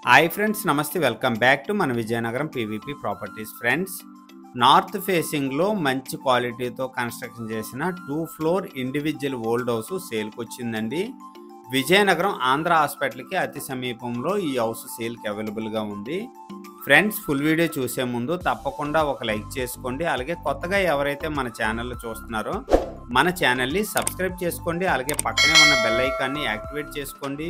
Hi friends, నమస్తే. Welcome back to మన Vizianagaram PVP properties. Friends, north ఫేసింగ్లో మంచి క్వాలిటీతో కన్స్ట్రక్షన్ చేసిన 2 ఫ్లోర్ ఇండివిజువల్ ఓల్డ్ హౌస్ సేల్కి వచ్చిందండి. విజయనగరం ఆంధ్ర హాస్పిటల్కి అతి సమీపంలో ఈ హౌస్ సేల్కి అవైలబుల్గా ఉంది. ఫ్రెండ్స్, ఫుల్ వీడియో చూసే ముందు తప్పకుండా ఒక లైక్ చేసుకోండి. అలాగే కొత్తగా ఎవరైతే మన ఛానల్లో చూస్తున్నారో మన ఛానల్ని సబ్స్క్రైబ్ చేసుకోండి. అలాగే పక్కనే ఉన్న బెల్ ఐకాన్ని యాక్టివేట్ చేసుకోండి.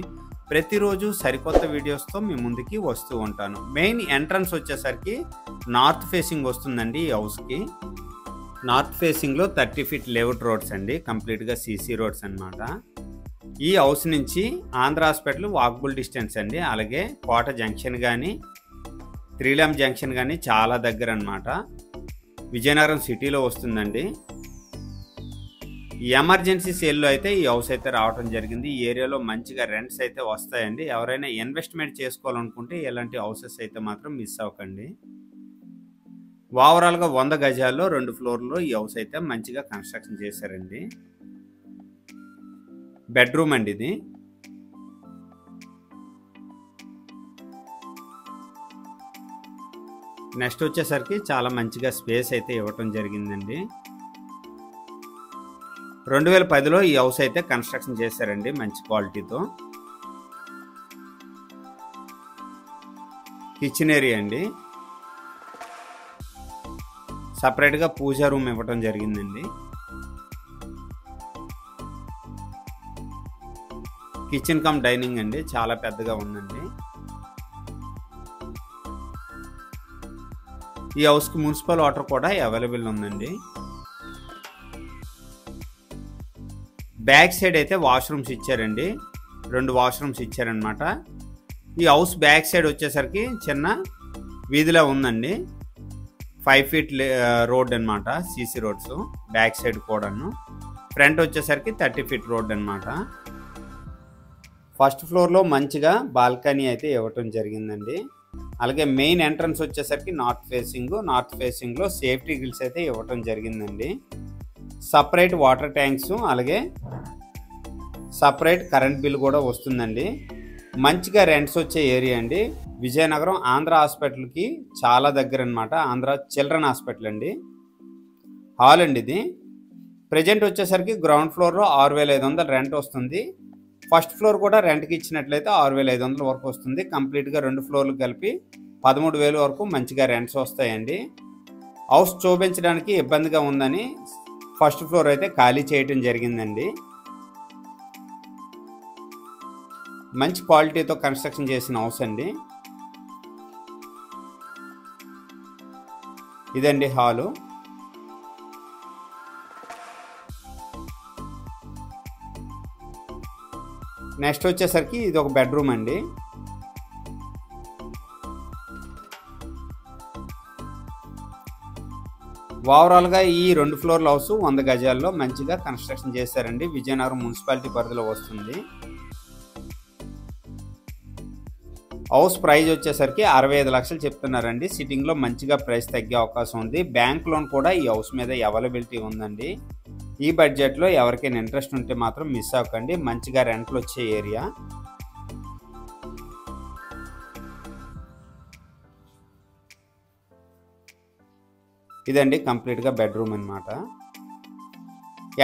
ప్రతిరోజు సరికొత్త వీడియోస్తో మీ ముందుకి వస్తూ ఉంటాను. మెయిన్ ఎంట్రన్స్ వచ్చేసరికి నార్త్ ఫేసింగ్ వస్తుందండి. ఈ హౌస్కి నార్త్ ఫేసింగ్లో 30 ఫీట్ లేఅవుట్ రోడ్స్ అండి, కంప్లీట్గా సీసీ రోడ్స్ అన్నమాట. ఈ హౌస్ నుంచి ఆంధ్ర హాస్పిటల్ వాకబుల్ డిస్టెన్స్ అండి. అలాగే కోట జంక్షన్ కానీ త్రీలాం జంక్షన్ కానీ చాలా దగ్గర అన్నమాట. విజయనగరం సిటీలో వస్తుందండి. ఈ ఎమర్జెన్సీ సేల్లో అయితే ఈ హౌస్ అయితే రావడం జరిగింది. ఈ ఏరియాలో మంచిగా రెంట్స్ అయితే వస్తాయండి. ఎవరైనా ఇన్వెస్ట్మెంట్ చేసుకోవాలనుకుంటే ఇలాంటి హౌసెస్ అయితే మాత్రం మిస్ అవ్వకండి. ఓవరాల్గా 100 గజాల్లో 2 ఫ్లోర్లో ఈ హౌస్ అయితే మంచిగా కన్స్ట్రక్షన్ చేశారండి. బెడ్రూమ్ అండి ఇది. నెక్స్ట్ వచ్చేసరికి చాలా మంచిగా స్పేస్ అయితే ఇవ్వటం జరిగిందండి. 2010లో ఈ హౌస్ అయితే కన్స్ట్రక్షన్ చేశారండి మంచి క్వాలిటీతో. కిచెన్ ఏరియా అండి. సపరేట్గా పూజా రూమ్ ఇవ్వటం జరిగిందండి. కిచెన్ కమ్ డైనింగ్ అండి, చాలా పెద్దగా ఉందండి. ఈ హౌస్కి మున్సిపల్ వాటర్ కూడా అవైలబుల్ ఉందండి. బ్యాక్ సైడ్ అయితే వాష్రూమ్స్ ఇచ్చారండి. 2 వాష్రూమ్స్ ఇచ్చారనమాట. ఈ హౌస్ బ్యాక్ సైడ్ వచ్చేసరికి చిన్న వీధిలో ఉందండి. 5 ఫీట్ రోడ్ అనమాట, సీసీ రోడ్స్ బ్యాక్ సైడ్ కూడాను. ఫ్రంట్ వచ్చేసరికి 30 ఫీట్ రోడ్ అనమాట. ఫస్ట్ ఫ్లోర్లో మంచిగా బాల్కనీ అయితే ఇవ్వటం జరిగిందండి. అలాగే మెయిన్ ఎంట్రన్స్ వచ్చేసరికి నార్త్ ఫేసింగ్లో సేఫ్టీ గ్రిల్స్ అయితే ఇవ్వటం జరిగిందండి. సపరేట్ వాటర్ ట్యాంక్స్, అలాగే సపరేట్ కరెంట్ బిల్ కూడా వస్తుందండి. మంచిగా రెంట్స్ వచ్చే ఏరియా అండి. విజయనగరం ఆంధ్ర హాస్పిటల్కి చాలా దగ్గర అనమాట. ఆంధ్ర చిల్డ్రన్ హాస్పిటల్ అండి. హాల్ అండి ఇది. ప్రజెంట్ వచ్చేసరికి గ్రౌండ్ ఫ్లోర్లో 6500 రెంట్ వస్తుంది. ఫస్ట్ ఫ్లోర్ కూడా రెంట్కి ఇచ్చినట్లయితే 6500 వరకు వస్తుంది. కంప్లీట్గా 2 ఫ్లోర్లు కలిపి 13,000 వరకు మంచిగా రెంట్స్ వస్తాయండి. హౌస్ చూపించడానికి ఇబ్బందిగా ఉందని ఫస్ట్ ఫ్లోర్ అయితే ఖాళీ చేయటం జరిగిందండి. మంచి క్వాలిటీతో కన్స్ట్రక్షన్ చేసిన హౌస్ అండి. ఇదండి హాలు. నెక్స్ట్ వచ్చేసరికి ఇది ఒక బెడ్రూమ్ అండి. ఓవరాల్గా ఈ 2 ఫ్లోర్ల హౌస్ 100 గజాల్లో మంచిగా కన్స్ట్రక్షన్ చేశారండి. విజయనగరం మున్సిపాలిటీ పరిధిలో వస్తుంది. హౌస్ ప్రైస్ వచ్చేసరికి 65 లక్షలు చెప్తున్నారండి. సిట్టింగ్లో మంచిగా ప్రైస్ తగ్గే అవకాశం ఉంది. బ్యాంక్ లోన్ కూడా ఈ హౌస్ మీద అవైలబిలిటీ ఉందండి. ఈ బడ్జెట్లో ఎవరికైనా ఇంట్రెస్ట్ ఉంటే మాత్రం మిస్ అవ్వకండి. మంచిగా రెంట్లు వచ్చే ఏరియా. ఇదండి కంప్లీట్గా బెడ్రూమ్ అనమాట.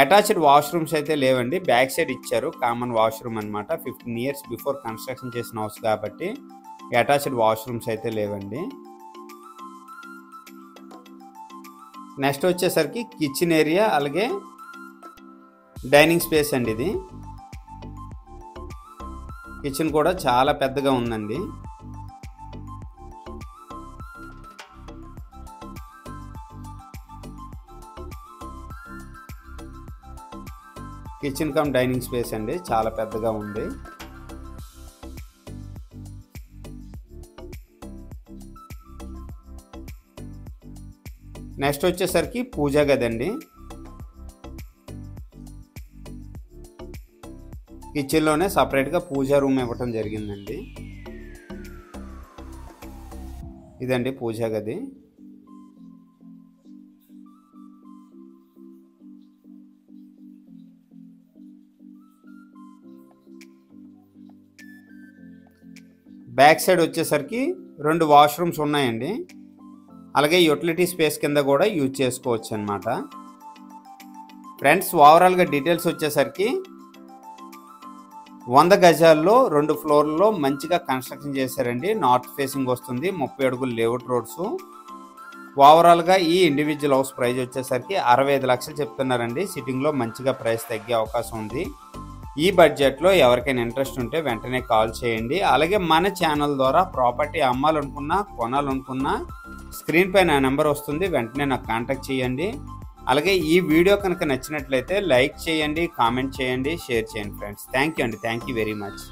అటాచ్డ్ వాష్రూమ్స్ అయితే లేవండి. బ్యాక్ సైడ్ ఇచ్చారు కామన్ వాష్రూమ్ అనమాట. 15 ఇయర్స్ బిఫోర్ కన్స్ట్రక్షన్ చేసిన హౌస్ కాబట్టి అటాచ్డ్ వాష్రూమ్స్ అయితే లేవండి. నెక్స్ట్ వచ్చేసరికి కిచెన్ ఏరియా, అలాగే డైనింగ్ స్పేస్ అండి ఇది. కిచెన్ కూడా చాలా పెద్దగా ఉందండి. కిచెన్ కమ్ డైనింగ్ స్పేస్ అండి, చాలా పెద్దగా ఉంది. నెక్స్ట్ వచ్చేసరికి పూజా గది అండి. కిచెన్లోనే సపరేట్గా పూజా రూమ్ ఇవ్వటం జరిగిందండి. ఇదండి పూజా గది. బ్యాక్ సైడ్ వచ్చేసరికి 2 వాష్రూమ్స్ ఉన్నాయండి. అలాగే యూటిలిటీ స్పేస్ కింద కూడా యూజ్ చేసుకోవచ్చు అన్నమాట. ఫ్రెండ్స్ ఓవరాల్గా డీటెయిల్స్ వచ్చేసరికి 100 గజాల్లో 2 ఫ్లోర్లలో మంచిగా కన్స్ట్రక్షన్ చేశారండి. నార్త్ ఫేసింగ్ వస్తుంది, 30 అడుగులు లేఅవుట్ రోడ్స్. ఓవరాల్గా ఈ ఇండివిజువల్ హౌస్ ప్రైస్ వచ్చేసరికి 65 లక్షలు చెప్తున్నారండి. సిట్టింగ్లో మంచిగా ప్రైస్ తగ్గే అవకాశం ఉంది. ఈ బడ్జెట్లో ఎవరికైనా ఇంట్రెస్ట్ ఉంటే వెంటనే కాల్ చేయండి. అలాగే మన ఛానల్ ద్వారా ప్రాపర్టీ అమ్మాలనుకున్నా కొనాలనుకున్నా స్క్రీన్ పై నా నెంబర్ వస్తుంది, వెంటనే నాకు కాంటాక్ట్ చేయండి. అలాగే ఈ వీడియో కనుక నచ్చినట్లయితే లైక్ చేయండి, కామెంట్ చేయండి, షేర్ చేయండి ఫ్రెండ్స్. థ్యాంక్ యూ అండి, థ్యాంక్ యూ వెరీ మచ్.